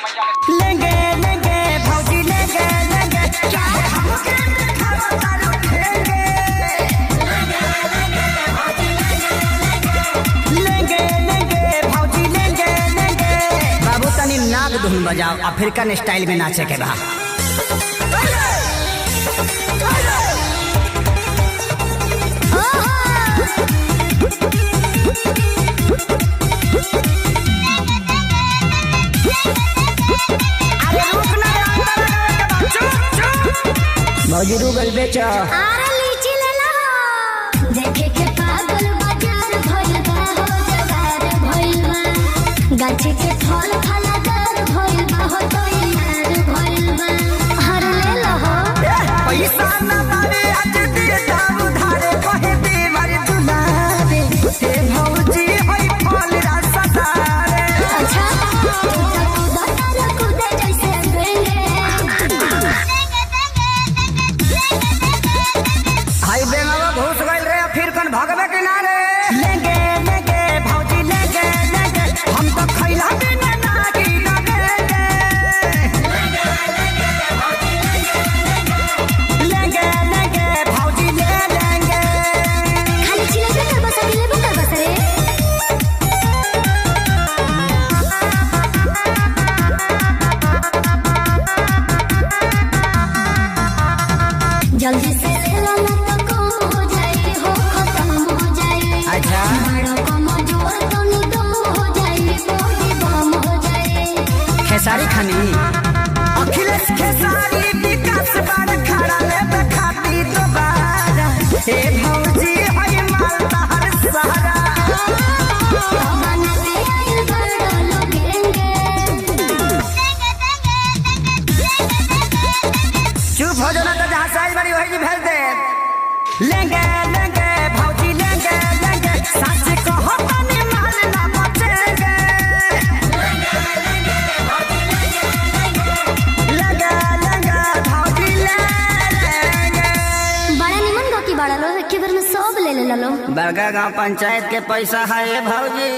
लेंगे लेंगे भौजी लेंगे लेंगे चाहे हमके दिखावा तारू लेंगे लेंगे लेंगे भौजी लेंगे लेंगे। बाबू तनी नाग धुन बजाओ, अफ्रीकन स्टाइल में नाचे के बा। भौजी रूगल बेचो आरे लीची ले लो, देखे के पागल बाजार भइल बा हो जवार भइल बा, गाछी के फल फलदार भइल बा हो तो यार भइल बा। हर ले लो हो पैसा ना बारे आज दिए दाम उधारे कहे बेमार दुलारे हे भौजी होई फल रसदारे। अच्छा तू बता कूदे जैसे देंगे हाय बेंगावा घुस गइल रे फिर कन भगवे किनारे। लेंगे लेंगे भौजी लेंगे लेंगे हम तो खैला बिना नागी लगे लेंगे लेंगे भौजी ले लेंगे। खाली चिले कर बस अकेले कर बस रे। जल्दी से ले लो ना तो कम हो जाए हो खत्म हो जाए। अच्छा बड़ों को मजूर तो निदम हो जाए बॉडी बम हो जाए। खेसारी खानी अखिलेश खेसारी विकास बार खड़ा ले खाती दोबारा हे भौजी होई मालदा हर सहारा। बनाते आए बड़ा लोगेंगे चुप हो जाना तो जहाँ साइज बड़ी वही भेज दे। लेंगे लेंगे भौजी लेंगे लेंगे सच कहो तनी माल ना बचेंगे लेंगे लेंगे भौजी ले लेंगे। बड़ा निमन गो की बड़ा लो एक बार में सब ले ले लो। बड़का गांव पंचायत के पैसा है भौजी।